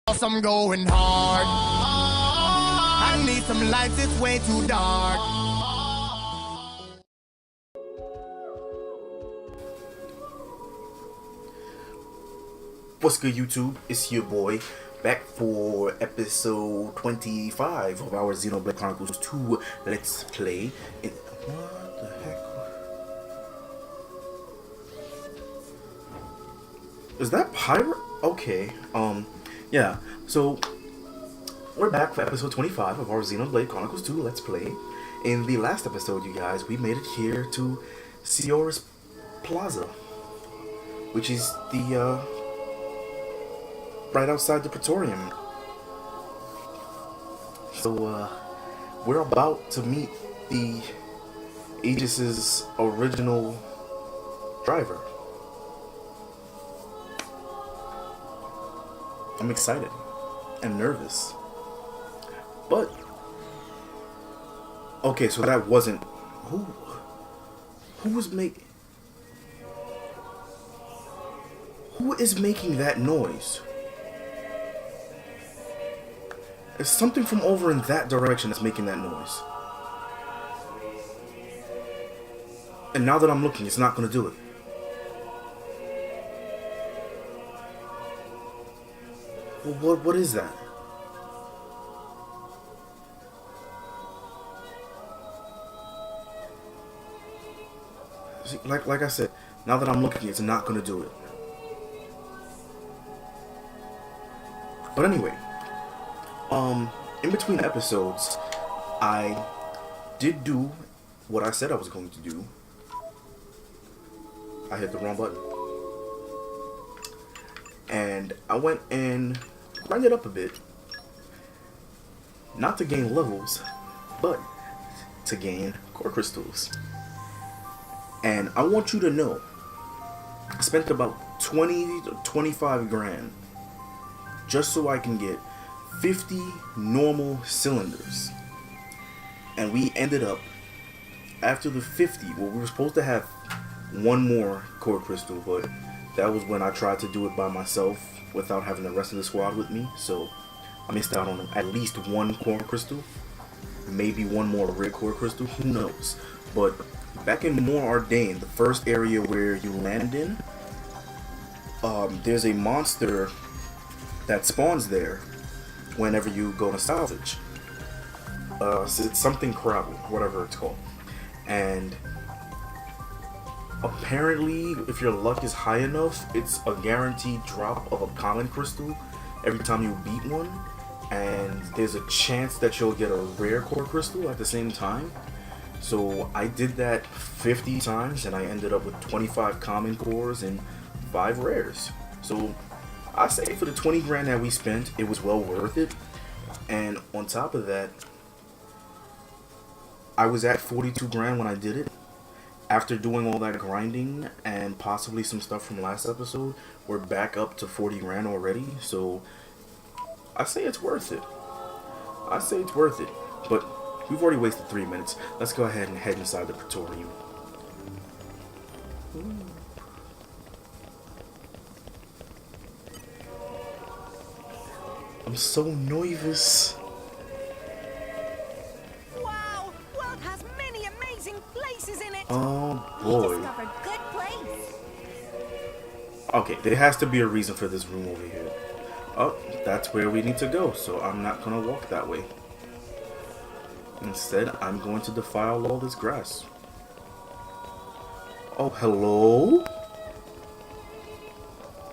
I'm going hard. I need some lights, it's way too dark. What's good, YouTube? It's your boy back for episode 25 of our Xenoblade Chronicles 2 Let's Play. What the heck? Is that pirate? Okay, yeah, so we're back for episode 25 of our Xenoblade Chronicles 2 Let's Play. In the last episode, you guys, we made it here to Siora's Plaza, which is the, right outside the Praetorium. So, we're about to meet the Aegis's original driver. I'm excited and nervous. But okay, so that wasn't who is making that noise? It's something from over in that direction that's making that noise. And now that I'm looking, it's not gonna do it. Well, what is that? See, like I said, now that I'm looking, it's not gonna do it. But anyway, in between episodes, I did do what I said I was going to do. I hit the wrong button. And I went and grinded up a bit. Not to gain levels, but to gain core crystals. And I want you to know, I spent about 20 to 25 grand just so I can get 50 normal cylinders. And we ended up, after the 50, well, we were supposed to have one more core crystal, but that was when I tried to do it by myself without having the rest of the squad with me. So I missed out on at least one core crystal, maybe one more red core crystal, who knows. But back in More Ardain, the first area where you land in, there's a monster that spawns there whenever you go to salvage. It's something crowd, whatever it's called. And apparently, if your luck is high enough, it's a guaranteed drop of a common crystal every time you beat one. And there's a chance that you'll get a rare core crystal at the same time. So I did that 50 times and I ended up with 25 common cores and 5 rares. So I say for the 20 grand that we spent, it was well worth it. And on top of that, I was at 42 grand when I did it. After doing all that grinding and possibly some stuff from last episode, we're back up to 40 grand already. So I say it's worth it. I say it's worth it. But we've already wasted 3 minutes. Let's go ahead and head inside the Praetorium. I'm so nervous. Wow, world has many amazing places in it. Oh boy. Discovered good place. Okay, there has to be a reason for this room over here. Oh, that's where we need to go, so I'm not gonna walk that way. Instead, I'm going to defile all this grass. Oh, hello?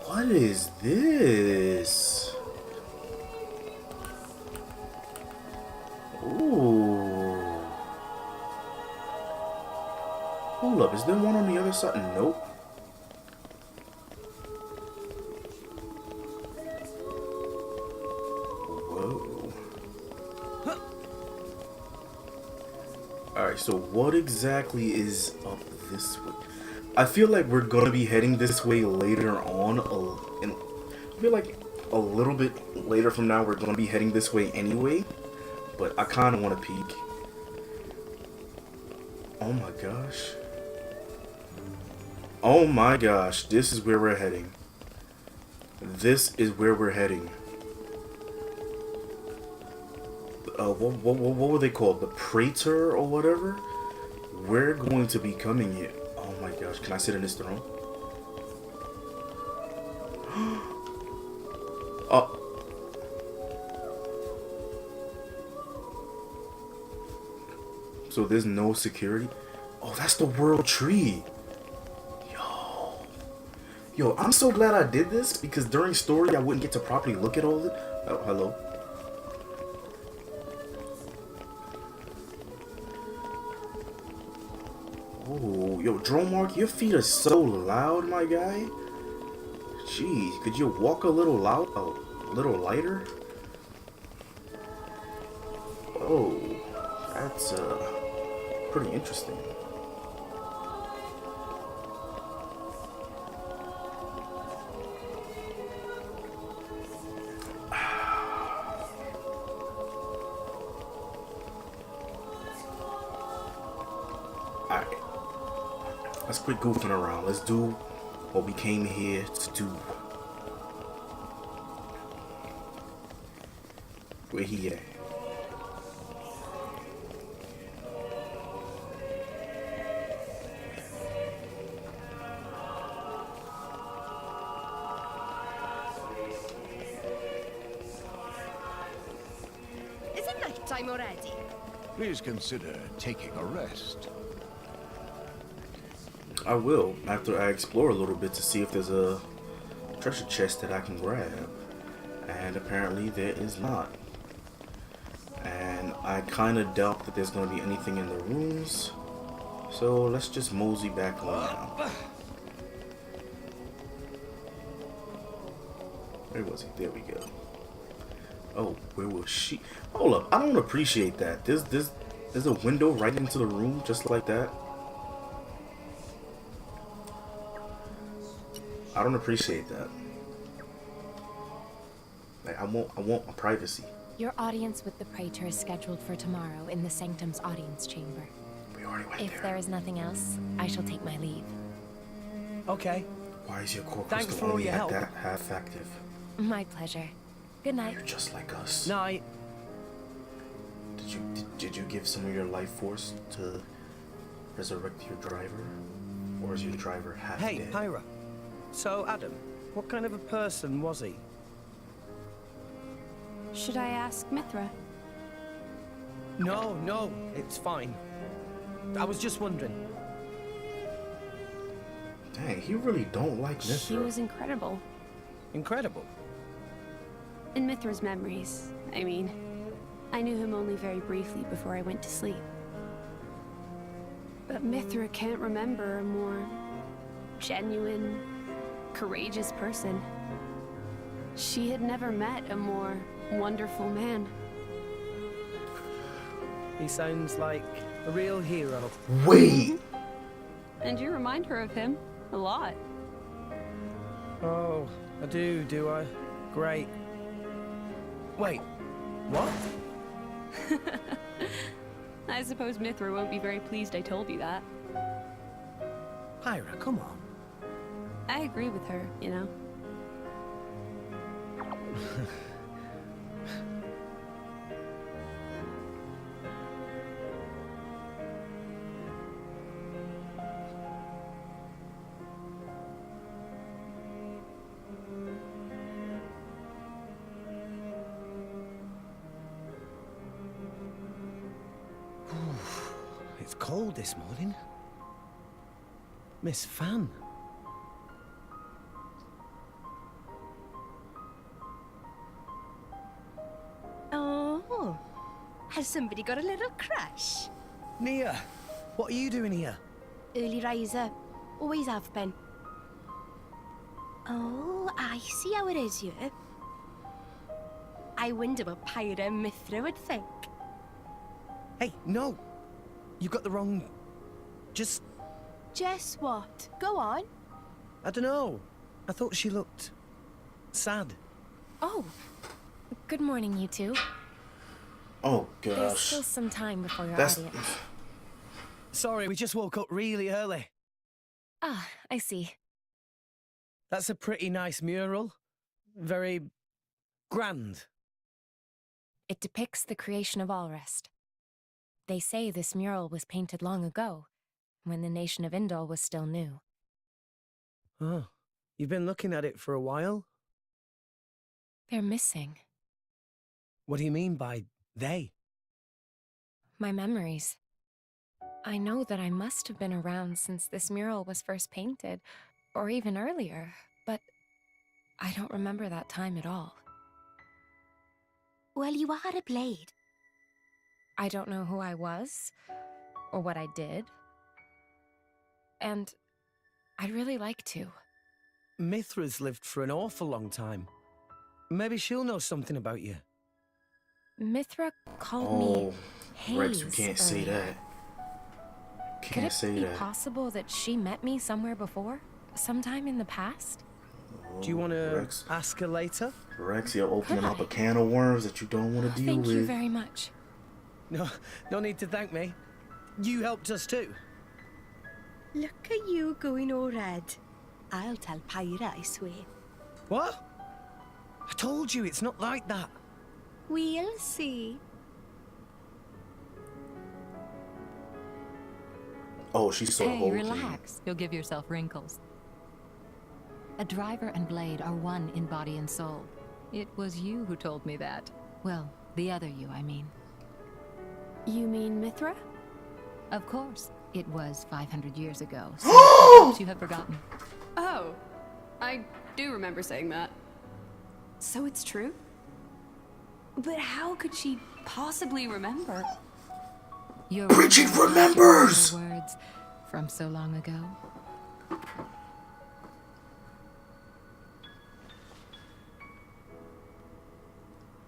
What is this? Ooh. Hold up, is there one on the other side? Nope. Whoa. Alright, so what exactly is up this way? I feel like we're gonna be heading this way later on. And I feel like a little bit later from now we're gonna be heading this way anyway. But I kind of want to peek. Oh my gosh. Oh my gosh, this is where we're heading. This is where we're heading. what were they called? The Praetor or whatever? We're going to be coming here. Oh my gosh, can I sit in this throne? Oh. So there's no security? Oh, that's the world tree. Yo, I'm so glad I did this because during story I wouldn't get to properly look at all of it. Oh, hello. Oh, yo, Dromark, your feet are so loud, my guy. Jeez, could you walk a little loud, a little lighter? Oh, that's pretty interesting. Alright, let's quit goofing around. Let's do what we came here to do. Where he at? Is it night time already? Please consider taking a rest. I will, after I explore a little bit to see if there's a treasure chest that I can grab. And apparently there is not. And I kind of doubt that there's going to be anything in the rooms. So let's just mosey back on now. Where was he? There we go. Oh, where was she? Hold up, I don't appreciate that. There's a window right into the room just like that. I don't appreciate that. Like, I want my privacy. Your audience with the Praetor is scheduled for tomorrow in the Sanctum's audience chamber. We already went If there. there is nothing else, I shall take my leave. Okay. Why is your core Thanks crystal for all only your at help. that half active? My pleasure. Good night. You're just like us. Night. Did you give some of your life force to resurrect your driver? Or is your driver half Hey, dead? Pyra. So, Adam, what kind of a person was he? Should I ask Mithra? No, it's fine. I was just wondering. Dang, he really don't like He Mithra. was incredible. Incredible. In Mithra's memories, I mean. I knew him only very briefly before I went to sleep. But Mithra can't remember a more genuine, courageous person. She had never met a more wonderful man. He sounds like a real hero. Wait! And you remind her of him a lot. Oh, I do I? Great. Wait, what? I suppose Mithra won't be very pleased I told you that. Pyra, come on. I agree with her, you know. It's cold this morning. Miss Fan. Oh, has somebody got a little crush? Nia, what are you doing here? Early riser, always have been. Oh, I see how it is here. I wonder what Pyra and Mithra would think. Hey, no! You got the wrong... Just... Just what? Go on. I don't know. I thought she looked... sad. Oh, good morning, you two. Oh There's gosh. still some time before your That's... audience. Sorry, we just woke up really early. Ah, I see. That's a pretty nice mural. Very... grand. It depicts the creation of Alrest. They say this mural was painted long ago, when the nation of Indol was still new. Oh, you've been looking at it for a while? They're missing. What do you mean by they? My memories. I know that I must have been around since this mural was first painted, or even earlier, but I don't remember that time at all. Well, you are a blade. I don't know who I was, or what I did. And I'd really like to. Mithra's lived for an awful long time. Maybe she'll know something about you. Mithra called Oh, me Hayes Rex, you can't say earlier. that. Could Can't it say be that. possible that she met me somewhere before? Sometime in the past? Do you want to Rex, ask her later? Rex, you're opening Could up I? a can of worms that you don't want to deal Thank with. you very much. No, no need to thank me. You helped us too. Look at you going all red. I'll tell Pyra, I swear. What? I told you it's not like that. We'll see. Oh, she saw the Hey, whole relax. You'll give yourself wrinkles. A driver and blade are one in body and soul. It was you who told me that. Well, the other you, I mean. You mean Mithra? Of course. It was 500 years ago, so perhaps you have forgotten. Oh, I do remember saying that. So it's true? But how could she possibly remember? Your Bridget words, remembers! your words from so long ago.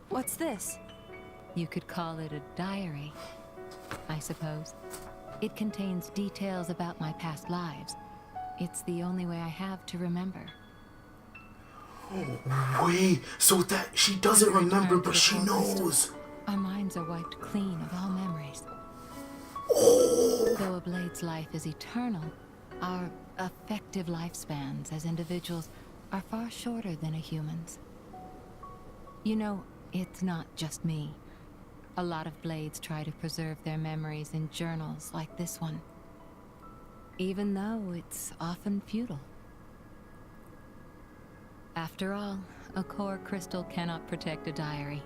What's this? You could call it a diary, I suppose. It contains details about my past lives. It's the only way I have to remember. Wait, so that she doesn't When we remember, return to but the she core crystal, knows. Our minds are wiped clean of all memories. Oh, Though a blade's life is eternal, our effective lifespans as individuals are far shorter than a human's. You know, it's not just me. A lot of blades try to preserve their memories in journals like this one, even though it's often futile. After all, a core crystal cannot protect a diary.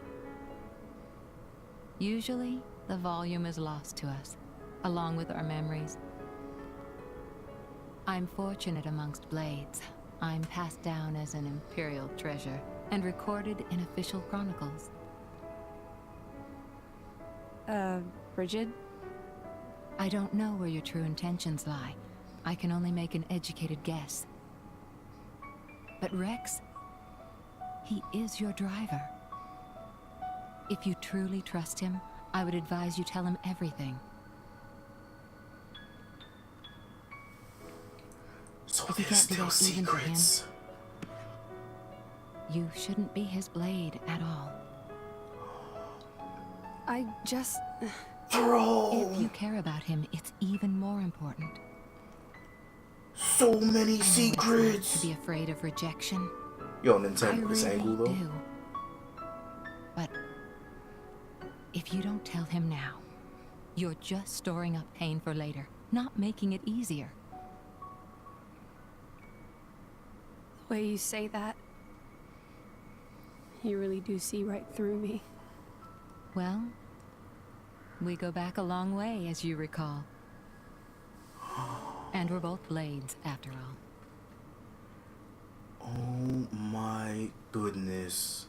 Usually, the volume is lost to us, along with our memories. I'm fortunate amongst blades. I'm passed down as an imperial treasure and recorded in official chronicles. Bridget? I don't know where your true intentions lie. I can only make an educated guess. But Rex, he is your driver. If you truly trust him, I would advise you tell him everything. so If you there's can't be still that even to him, secrets. You shouldn't be his blade at all. I just... Bro, If you care about him, it's even more important. so many I know what it's like secrets. to be afraid of rejection. Yo, I Nintendo, this really angle though. do. But if you don't tell him now, you're just storing up pain for later, not making it easier. The way you say that, you really do see right through me. Well, we go back a long way, as you recall. And we're both blades, after all. Oh my goodness.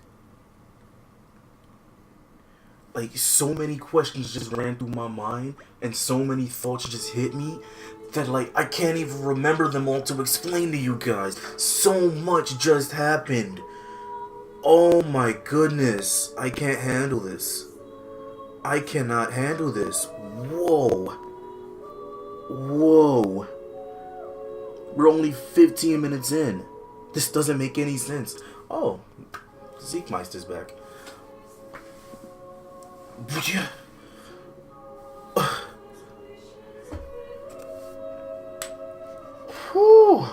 Like, so many questions just ran through my mind, and so many thoughts just hit me, that, like, I can't even remember them all to explain to you guys. So much just happened. Oh my goodness. I can't handle this. I cannot handle this. Whoa. Whoa. We're only 15 minutes in. This doesn't make any sense. Oh, Zeekmeister's back. Would you... Whew.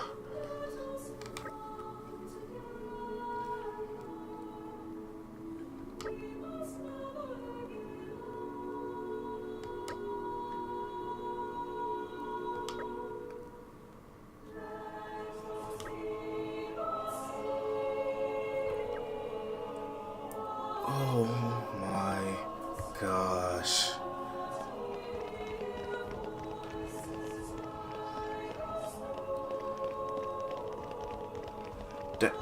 Oh my gosh.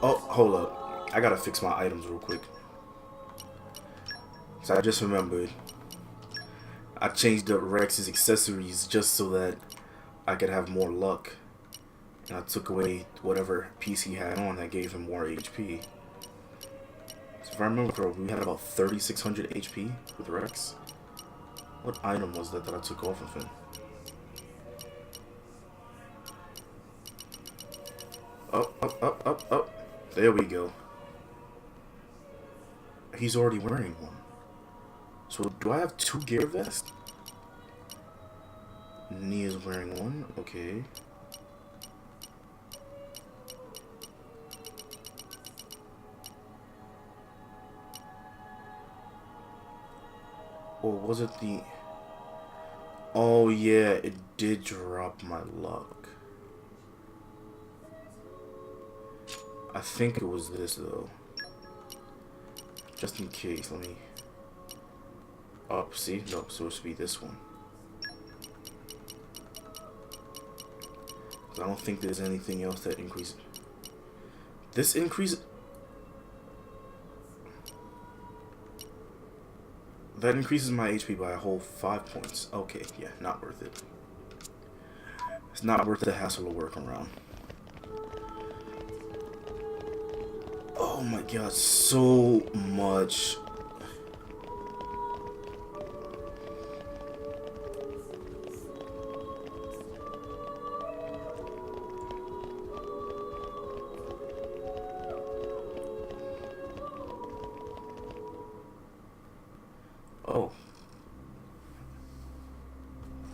Oh, hold up. I gotta fix my items real quick. So I just remembered. I changed up Rex's accessories just so that I could have more luck. And I took away whatever piece he had on that gave him more HP. So if I remember correctly, we had about 3,600 HP with Rex. What item was that I took off of him? Up. There we go. He's already wearing one. So do I have 2 gear vests? Nia's wearing one. Okay. Or was it the... Oh yeah, it did drop my luck. I think it was this though. Just in case, let me... Oh, see? No, it's supposed to be this one. I don't think there's anything else that increases. This increase... That increases my HP by a whole 5 points. Okay, yeah, not worth it. It's not worth the hassle of working around. Oh my god, so much. Oh.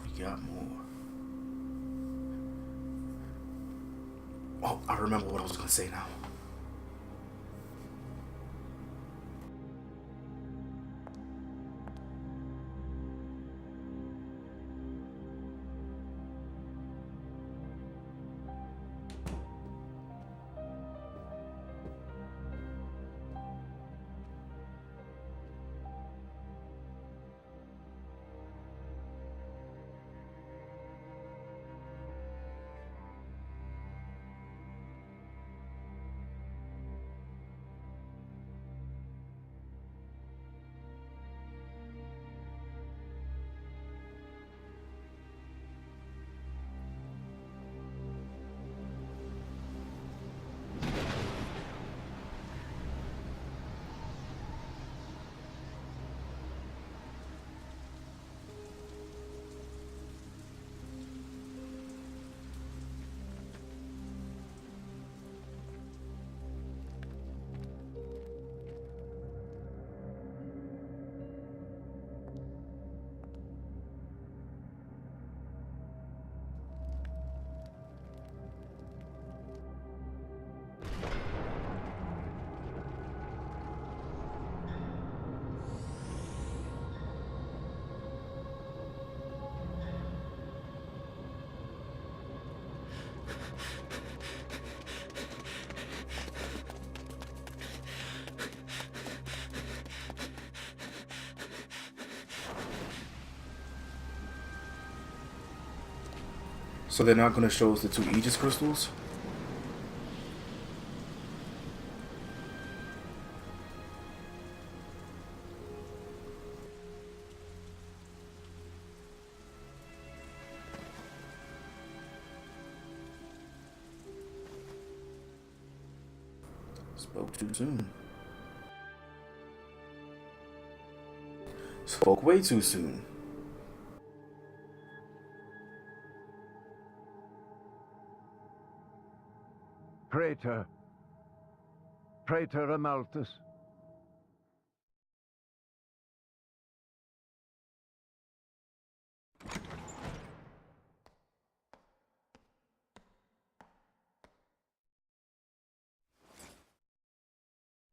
We got more. Oh, I remember what I was gonna say now. So they're not going to show us the 2 Aegis crystals? Spoke too soon. Spoke way too soon. Praetor. Praetor Amalthus.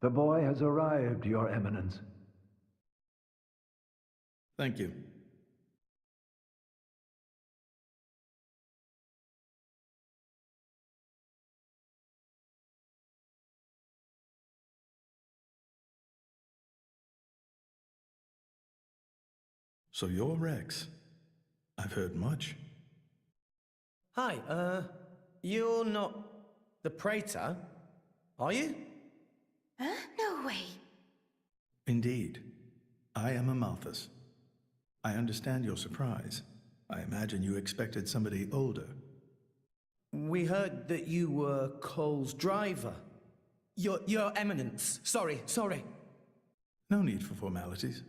The boy has arrived, Your Eminence. Thank you. So you're Rex. I've heard much. Hi, you're not the Praetor, are you? Huh? No way. Indeed. I am Amalthus. I understand your surprise. I imagine you expected somebody older. We heard that you were Cole's driver. Your Eminence. Sorry. No need for formalities.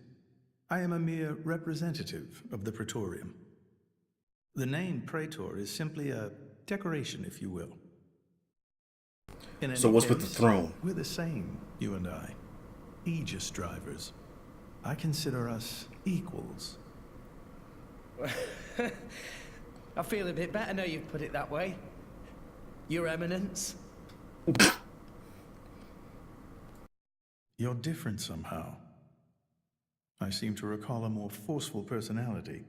I am a mere representative of the Praetorium. The name Praetor is simply a decoration, if you will. In any So what's with the case, throne? We're the same, you and I. Aegis drivers. I consider us equals. I feel a bit better now you've put it that way. Your Eminence. You're different somehow. I seem to recall a more forceful personality.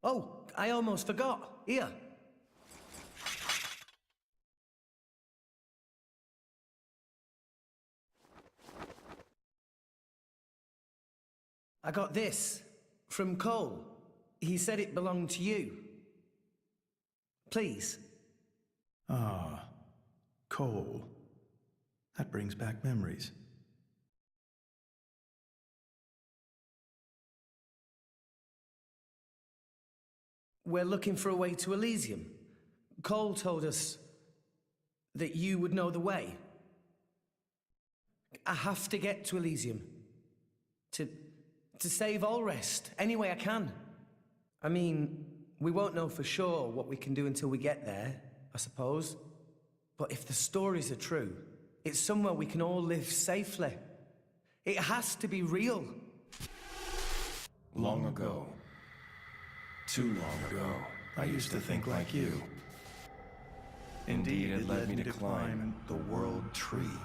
Oh, I almost forgot. Here. I got this from Cole. He said it belonged to you. Please. Ah, Cole. That brings back memories. We're looking for a way to Elysium. Cole told us that you would know the way. I have to get to Elysium. To save Allrest, any way I can. I mean, we won't know for sure what we can do until we get there, I suppose. But if the stories are true, it's somewhere we can all live safely. It has to be real. Long ago. Too long ago. I used to think like you. Indeed, it led me to climb the World Tree.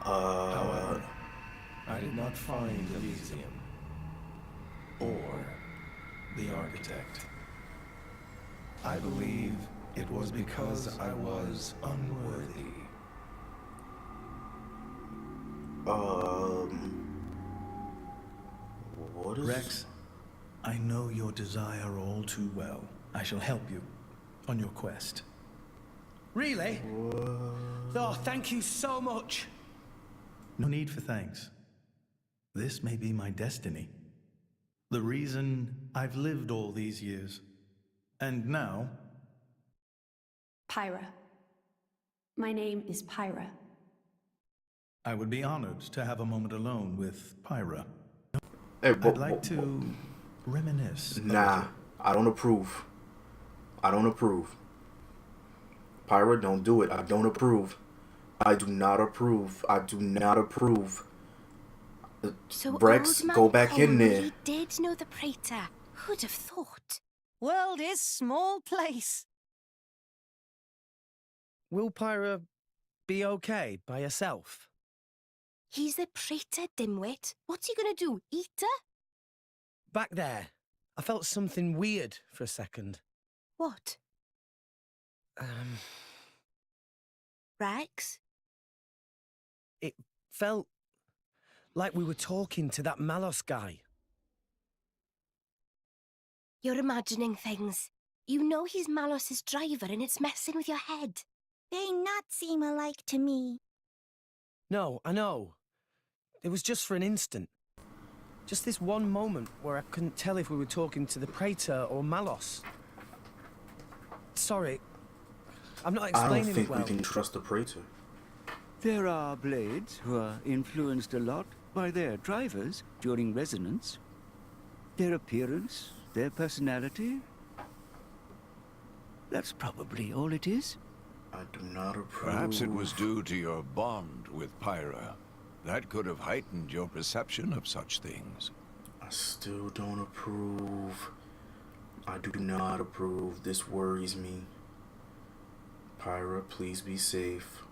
However, I did not find Elysium. Or the Architect. I believe it was because I was unworthy. What is... Rex, I know your desire all too well. I shall help you on your quest. Really? Oh, thank you so much. No need for thanks. This may be my destiny. The reason I've lived all these years. And now... Pyra. My name is Pyra. I would be honored to have a moment alone with Pyra. Hey, I'd like to reminisce. Nah, I don't approve. I don't approve. Pyra, don't do it. I don't approve. I do not approve. I do not approve. So Rex, old man go back in Cole there. really did know the Praetor. Who'd have thought? World is small place. Will Pyra be okay by herself? He's the Praetor, dimwit. What's he gonna do? Eat her? Back there, I felt something weird for a second. What? Rex? It felt like we were talking to that Malos guy. You're imagining things. You know he's Malos's driver and it's messing with your head. They not seem alike to me. No, I know. It was just for an instant. Just this one moment where I couldn't tell if we were talking to the Praetor or Malos. Sorry, I'm not I explaining don't think it well. we can trust the Praetor. There are blades who are influenced a lot by their drivers during resonance. Their appearance, their personality. That's probably all it is. I do not approve. Perhaps it was due to your bond with Pyra. That could have heightened your perception of such things. I still don't approve. I do not approve. This worries me. Pyra, please be safe.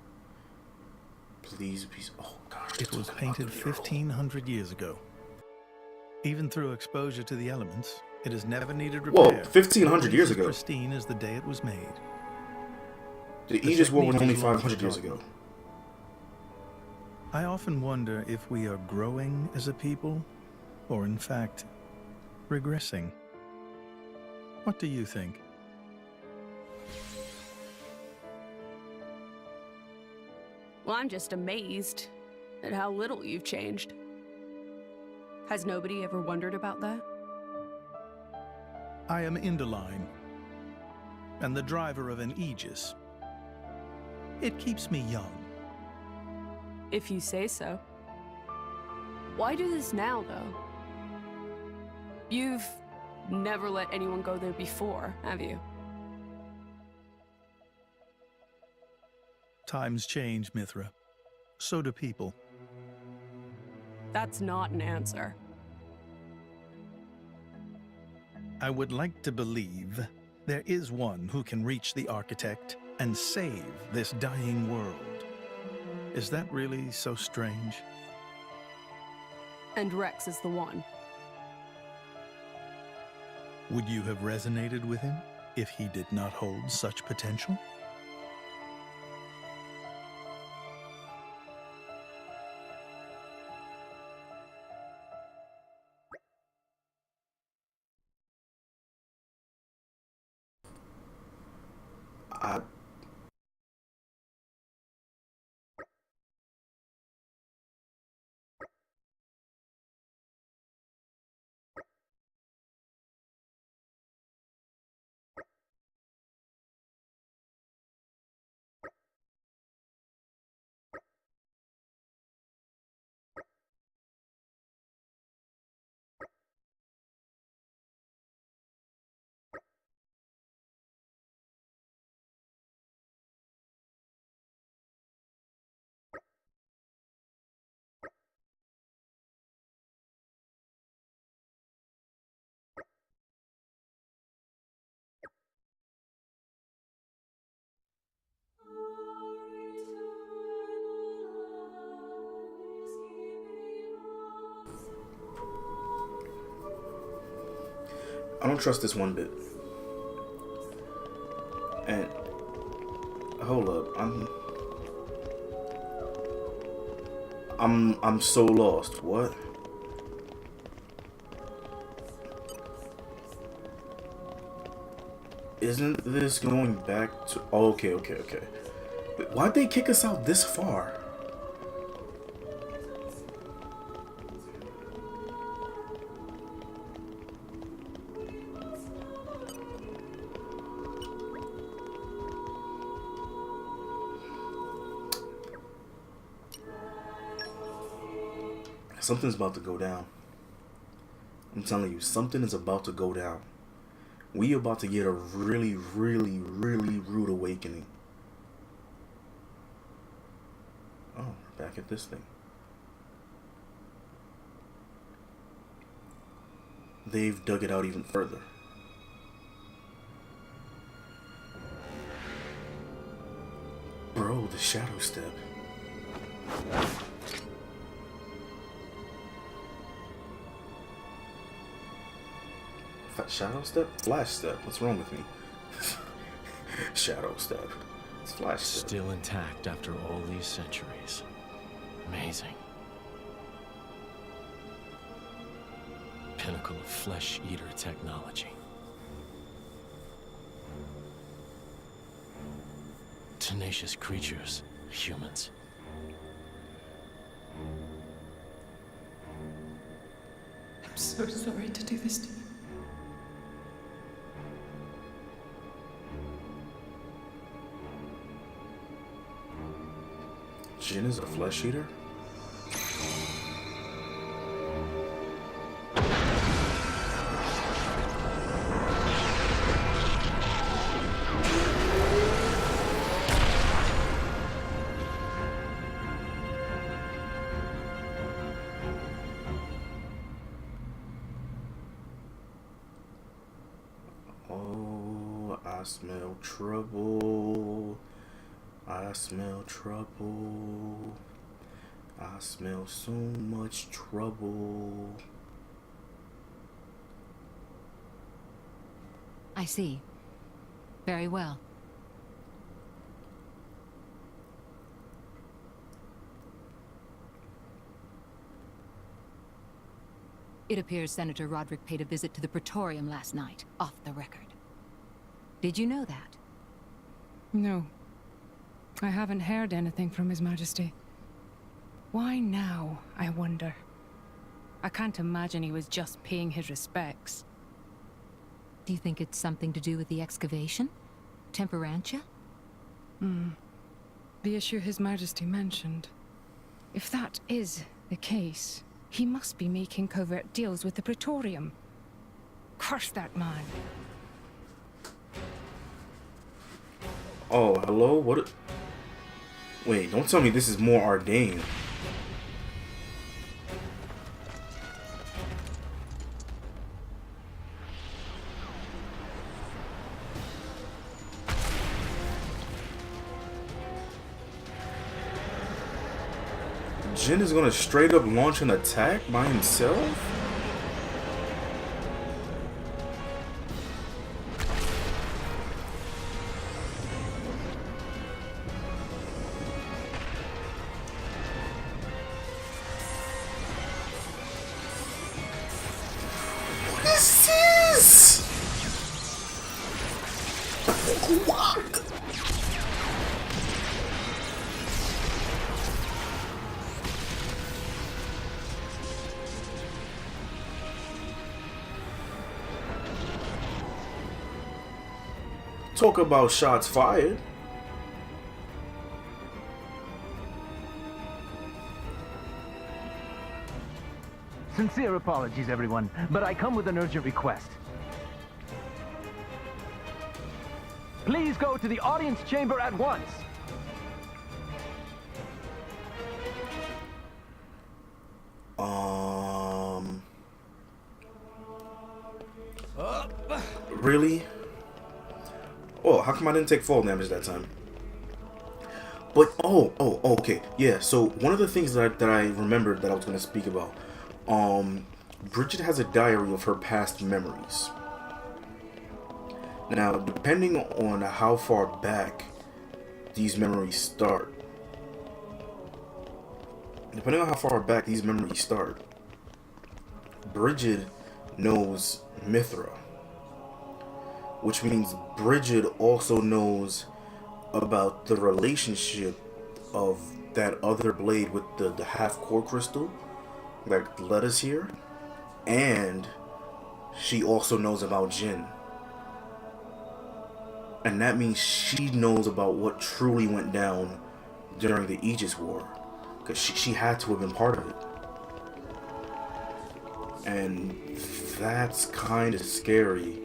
Please be... Oh, gosh. It was painted 1,500 years ago. Even through exposure to the elements, it has never needed repair. Whoa, 1,500 years ago. Pristine as the day it was made. The Aegis War was only 500 years ago. I often wonder if we are growing as a people, Or in fact, regressing. What do you think? Well, I'm just amazed at how little you've changed. Has nobody ever wondered about that? I am Indoline, and the driver of an Aegis. It keeps me young. If you say so. Why do this now, though? You've never let anyone go there before, have you? Times change, Mithra. So do people. That's not an answer. I would like to believe there is one who can reach the Architect and save this dying world. Is that really so strange? And Rex is the one. Would you have resonated with him if he did not hold such potential? I don't trust this one bit. And hold up, I'm so lost. What? Isn't this going back to... Oh, okay. Wait, why'd they kick us out this far? Something's about to go down. I'm telling you, something is about to go down. We about to get a really rude awakening. Oh, back at this thing. They've dug it out even further. Bro, the shadow step. Shadow step? Flash step. What's wrong with me? Shadow step. It's flash step. Still intact after all these centuries. Amazing. Pinnacle of flesh-eater technology. Tenacious creatures, humans. I'm so sorry to do this to you. Jin is a flesh eater? Oh, I smell trouble. I smell trouble. I smell so much trouble. I see. Very well. It appears Senator Roderick paid a visit to the Praetorium last night, off the record. Did you know that? No. I haven't heard anything from His Majesty. Why now, I wonder? I can't imagine he was just paying his respects. Do you think it's something to do with the excavation? Temperantia? The issue His Majesty mentioned. If that is the case, he must be making covert deals with the Praetorium. Curse that man. Oh, hello? What? Wait, don't tell me this is more Ardain. Jin is gonna straight up launch an attack by himself? What is this? What? Talk about shots fired. Sincere apologies, everyone, but I come with an urgent request. Please go to the audience chamber at once. Really? Oh, how come I didn't take fall damage that time? But okay, yeah. So one of the things that I remembered that I was going to speak about, Bridget has a diary of her past memories. Now, depending on how far back these memories start, Bridget knows Mithra, which means Bridget also knows about the relationship of that other blade with the half core crystal that led us here, and she also knows about Jin. And that means she knows about what truly went down during the Aegis War, because she had to have been part of it. And that's kind of scary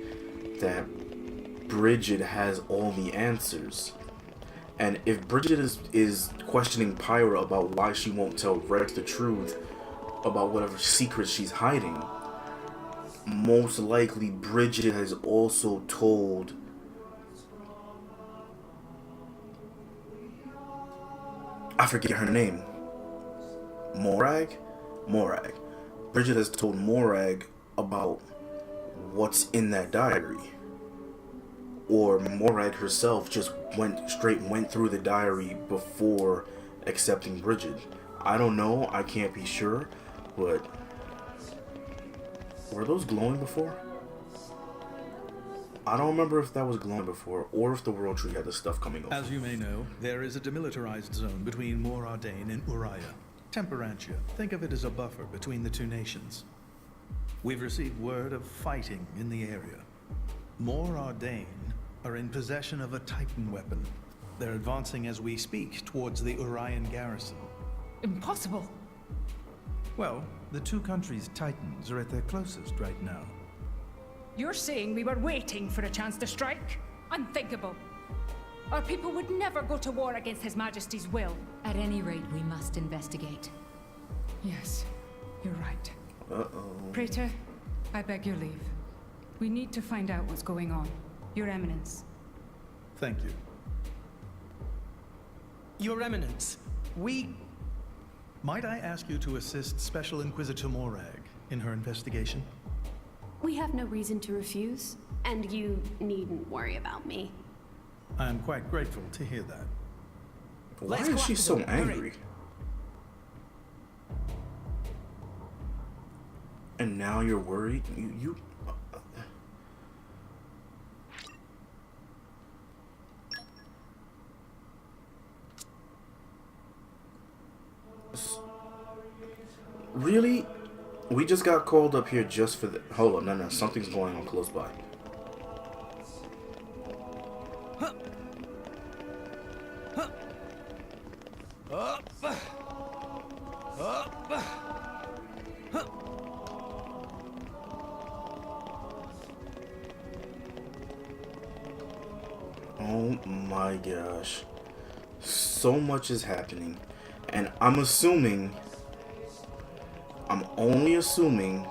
that Bridget has all the answers. And if Bridget is questioning Pyra about why she won't tell Rex the truth about whatever secrets she's hiding, most likely Bridget has also told I forget her name. Morag? Bridget has told Morag about what's in that diary. Or Morag herself just went through the diary before accepting Bridget. I don't know, I can't be sure, but were those glowing before? I don't remember if that was glowing before, or if the World Tree had the stuff coming over. As you may know, there is a demilitarized zone between Mor Ardain and Uriah. Temperantia. Think of it as a buffer between the two nations. We've received word of fighting in the area. Mor Ardain are in possession of a Titan weapon. They're advancing as we speak towards the Urian garrison. Impossible. Well, the two countries' Titans are at their closest right now. You're saying we were waiting for a chance to strike? Unthinkable. Our people would never go to war against His Majesty's will. At any rate, we must investigate. Yes, you're right. Uh-oh. Praetor, I beg your leave. We need to find out what's going on. Your Eminence. Thank you. Your Eminence, Might I ask you to assist Special Inquisitor Morag in her investigation? We have no reason to refuse, and you needn't worry about me. I am quite grateful to hear that. Why is she so angry? And now you're worried? You Really? We just got called up here just for the... Hold on, no, something's going on close by. Oh my gosh. So much is happening. And I'm only assuming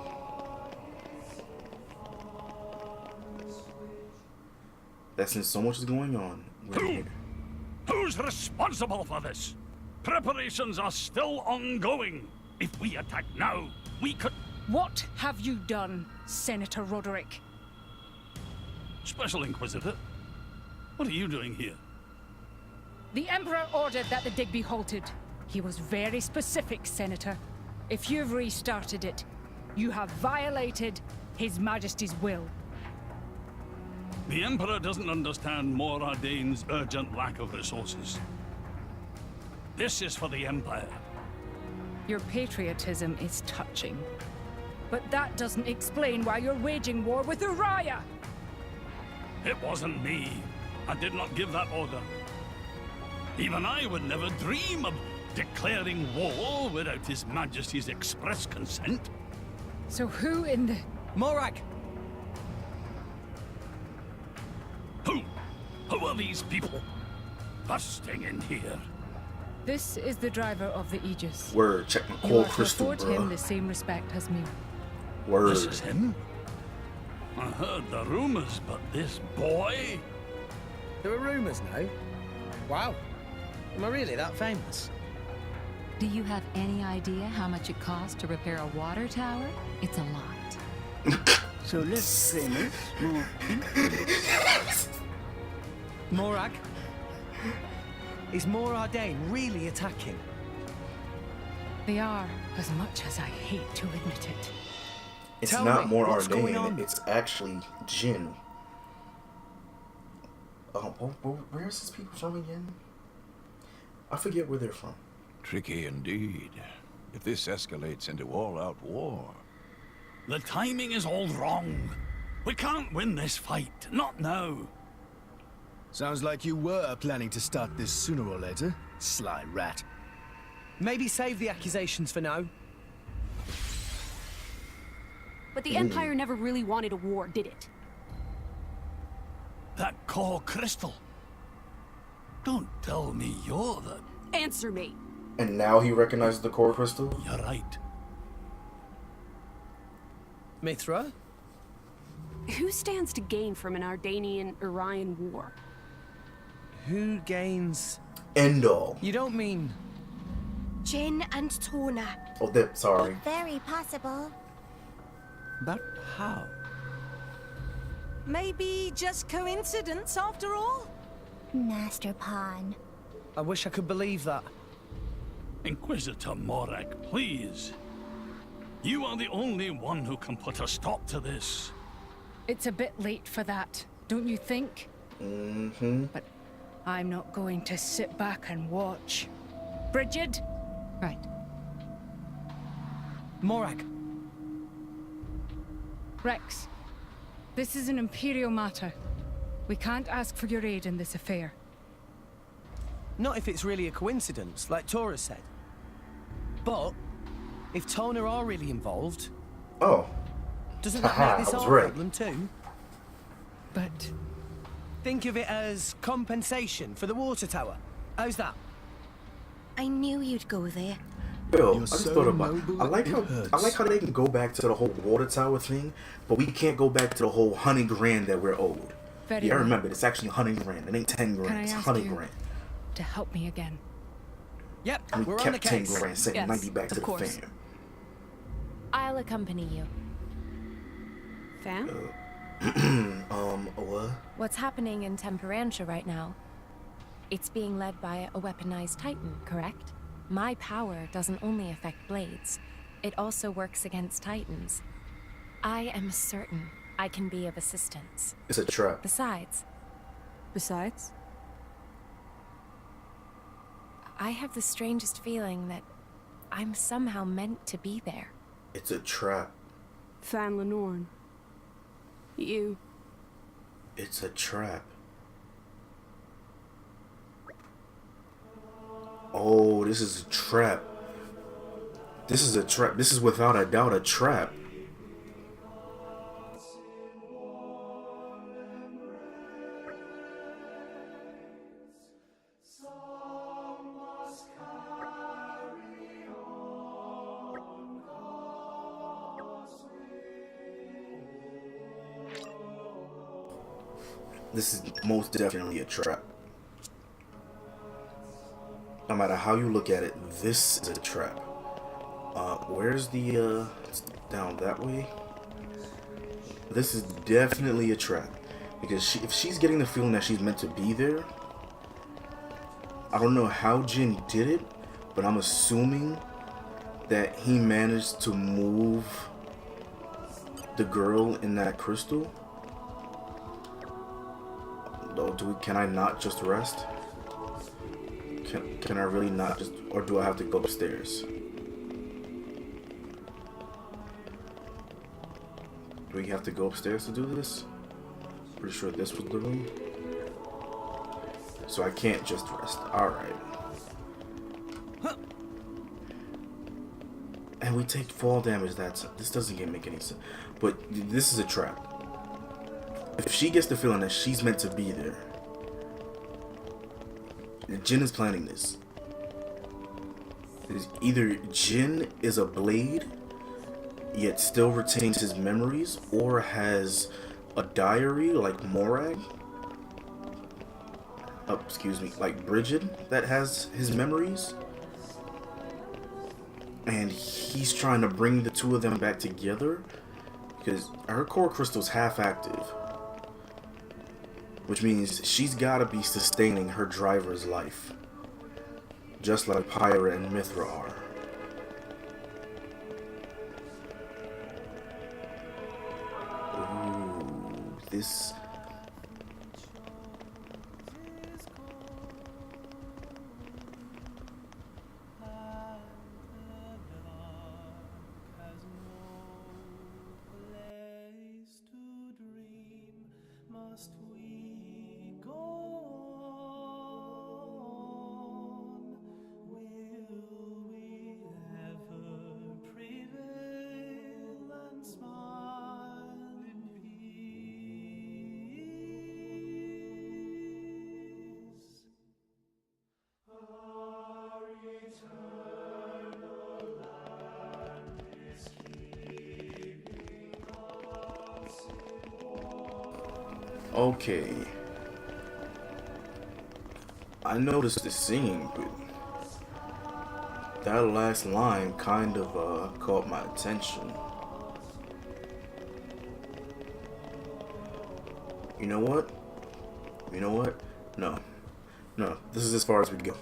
that since so much is going on, Who's responsible for this? Preparations are still ongoing. If we attack now, we could... What have you done, Senator Roderick? Special Inquisitor, what are you doing here? The Emperor ordered that the dig be halted. He was very specific, Senator. If you've restarted it, you have violated His Majesty's will. The Emperor doesn't understand Mor Ardane's urgent lack of resources. This is for the Empire. Your patriotism is touching. But that doesn't explain why you're waging war with Uriah! It wasn't me. I did not give that order. Even I would never dream of declaring war without His Majesty's express consent. So who in the... Morak! Who are these people busting in here? This is the driver of the Aegis. Word, check my You core are to crystal, afford bro. him the same respect as me. Word. This is him? I heard the rumors, but this boy? There are rumors now? Wow. Am I really that famous? Do you have any idea how much it costs to repair a water tower? It's a lot. So less famous, more infamous. Morag? Is Mor Ardane really attacking? They are, as much as I hate to admit it. It's Tell not me, more what's going on? Ardane, it's actually Jin. Where's his people from again? I forget where they're from. Tricky indeed. If this escalates into all-out war... The timing is all wrong. We can't win this fight. Not now. Sounds like you were planning to start this sooner or later, sly rat. Maybe save the accusations for now. But the Empire never really wanted a war, did it? That core crystal. Don't tell me you're the... Answer me. And now he recognizes the core crystal? You're right. Mithra? Who stands to gain from an Ardanian-Urian war? Who gains... End all. You don't mean... Jin and Tona. Oh, sorry. Very possible. But how? Maybe just coincidence after all? Master Pawn. I wish I could believe that. Inquisitor Morak, please. You are the only one who can put a stop to this. It's a bit late for that, don't you think? Mm-hmm. But I'm not going to sit back and watch. Brigid? Right. Morak. Rex, this is an Imperial matter. We can't ask for your aid in this affair. Not if it's really a coincidence, like Tora said. But, if Tona are really involved... Oh. Doesn't that Haha, make this I was our right. problem too? But... Think of it as compensation for the water tower. How's that? I knew you'd go there. Bill, I You're just so thought about noble, I like it how hurts. they can go back to the whole water tower thing, but we can't go back to the whole 100 grand that we're owed. Very Yeah, I well. remember, it's actually 100 grand. It ain't 10 Can I grand, it's ask 100 you grand. to help me again? Yep, And we're we on the kept 10 case. grand, sent Yes, 90 back to of the course. fam. I'll accompany you. Fam? What? What's happening in Temperantia right now? It's being led by a weaponized Titan, correct? My power doesn't only affect blades. It also works against Titans. I am certain I can be of assistance. It's a trap. Besides, I have the strangest feeling that I'm somehow meant to be there. It's a trap. Fan Lenorn. You. It's a trap. Oh, this is a trap. This is a trap. This is without a doubt a trap. This is most definitely a trap. No matter how you look at it, this is a trap. Where's the, it's down that way? This is definitely a trap. Because if she's getting the feeling that she's meant to be there, I don't know how Jin did it, but I'm assuming that he managed to move the girl in that crystal. Can I not just rest? Can I really not just, or do I have to go upstairs? Do we have to go upstairs to do this? Pretty sure this was the room. So I can't just rest. Alright. And we take fall damage. This doesn't make any sense. But this is a trap. If she gets the feeling that she's meant to be there, Jin is planning this. Either Jin is a blade, yet still retains his memories, or has a diary like Morag. Excuse me, like Bridget, that has his memories. And he's trying to bring the two of them back together, because her core crystal's half active. Which means she's gotta be sustaining her driver's life. Just like Pyra and Mithra are. Ooh, this... Okay. I noticed the singing, but that last line kind of caught my attention. You know what? You know what? No. No, this is as far as we go.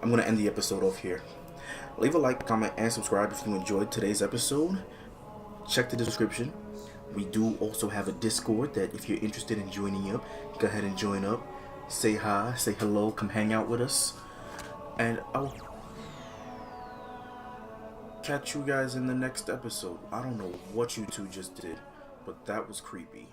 I'm gonna end the episode off here. Leave a like, comment, and subscribe if you enjoyed today's episode. Check the description. We do also have a Discord that if you're interested in joining up, go ahead and join up. Say hi, say hello, come hang out with us. And I'll catch you guys in the next episode. I don't know what you two just did, but that was creepy.